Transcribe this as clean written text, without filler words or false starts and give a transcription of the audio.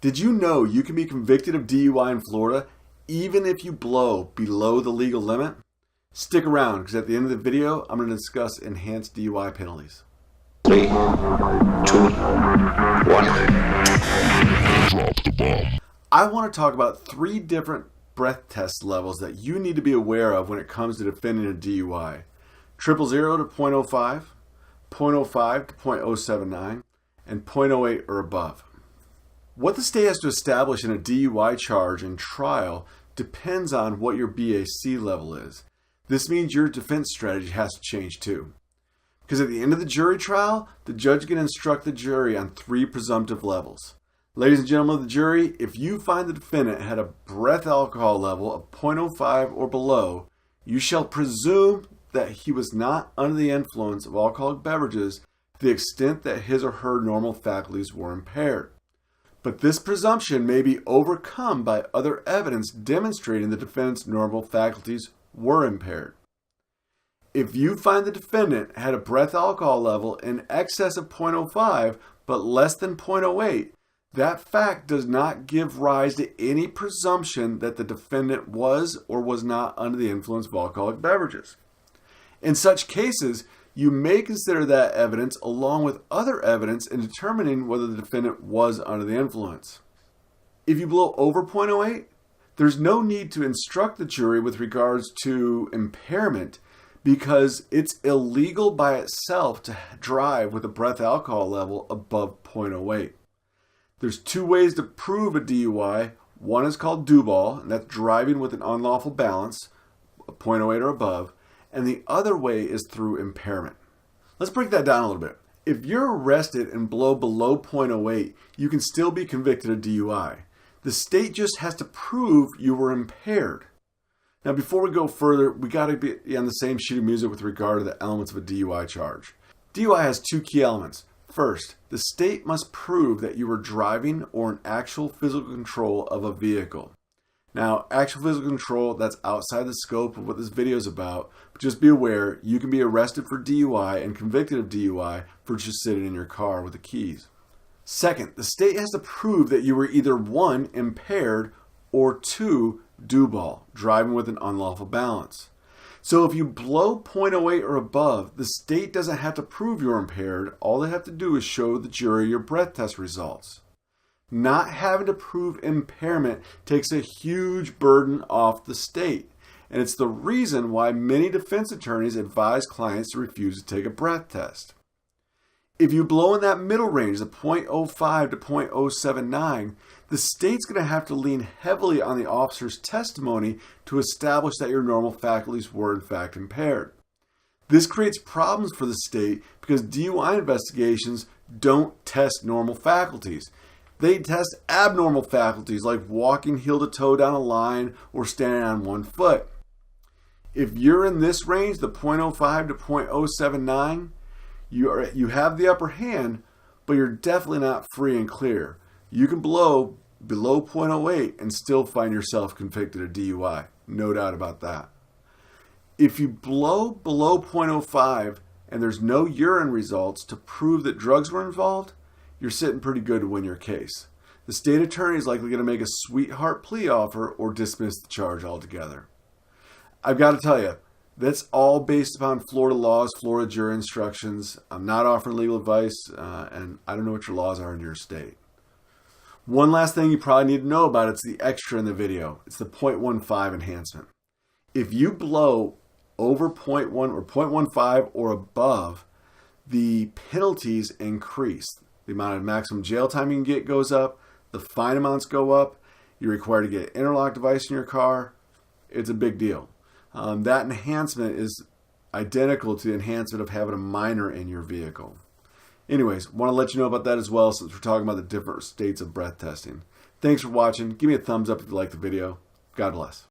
Did you know you can be convicted of DUI in Florida even if you blow below the legal limit? Stick around because at the end of the video, I'm going to discuss enhanced DUI penalties. 3, 2, 1. I want to talk about 3 different breath test levels that you need to be aware of when it comes to defending a DUI. 000 to 0.05, 0.05 to 0.079, and 0.08 or above. What the state has to establish in a DUI charge and trial depends on what your BAC level is. This means your defense strategy has to change too. Because at the end of the jury trial, the judge can instruct the jury on 3 presumptive levels. Ladies and gentlemen of the jury, if you find the defendant had a breath alcohol level of 0.05 or below, you shall presume that he was not under the influence of alcoholic beverages to the extent that his or her normal faculties were impaired. But this presumption may be overcome by other evidence demonstrating the defendant's normal faculties were impaired. If you find the defendant had a breath alcohol level in excess of 0.05 but less than 0.08, that fact does not give rise to any presumption that the defendant was or was not under the influence of alcoholic beverages. In such cases, you may consider that evidence along with other evidence in determining whether the defendant was under the influence. If you blow over 0.08, there's no need to instruct the jury with regards to impairment because it's illegal by itself to drive with a breath alcohol level above 0.08. There's 2 ways to prove a DUI. One is called DUI, and that's driving with an unlawful balance, 0.08 or above. And the other way is through impairment. Let's break that down a little bit. If you're arrested and blow below 0.08, you can still be convicted of DUI. The state just has to prove you were impaired. Now, before we go further, we got to be on the same sheet of music with regard to the elements of a DUI charge. DUI has 2 key elements. First, the state must prove that you were driving or in actual physical control of a vehicle. Now, actual physical control, that's outside the scope of what this video is about, but just be aware, you can be arrested for DUI and convicted of DUI for just sitting in your car with the keys. Second, the state has to prove that you were either 1, impaired, or 2, DUI, driving with an unlawful balance. So if you blow 0.08 or above, the state doesn't have to prove you're impaired. All they have to do is show the jury your breath test results. Not having to prove impairment takes a huge burden off the state, and it's the reason why many defense attorneys advise clients to refuse to take a breath test. If you blow in that middle range, the 0.05 to 0.079, the state's going to have to lean heavily on the officer's testimony to establish that your normal faculties were in fact impaired. This creates problems for the state because DUI investigations don't test normal faculties. They test abnormal faculties like walking heel to toe down a line or standing on 1 foot. If you're in this range, the 0.05 to 0.079, you have the upper hand, but you're definitely not free and clear. You can blow below 0.08 and still find yourself convicted of DUI. No doubt about that. If you blow below 0.05 and there's no urine results to prove that drugs were involved, you're sitting pretty good to win your case. The state attorney is likely going to make a sweetheart plea offer or dismiss the charge altogether. I've got to tell you, that's all based upon Florida laws, Florida jury instructions. I'm not offering legal advice, and I don't know what your laws are in your state. One last thing you probably need to know about, it's the extra in the video. It's the 0.15 enhancement. If you blow over 0.1 or 0.15 or above, the penalties increase. The amount of maximum jail time you can get goes up. The fine amounts go up. You're required to get an interlock device in your car. It's a big deal. That enhancement is identical to the enhancement of having a minor in your vehicle. Anyways, want to let you know about that as well since we're talking about the different states of breath testing. Thanks for watching. Give me a thumbs up if you like the video. God bless.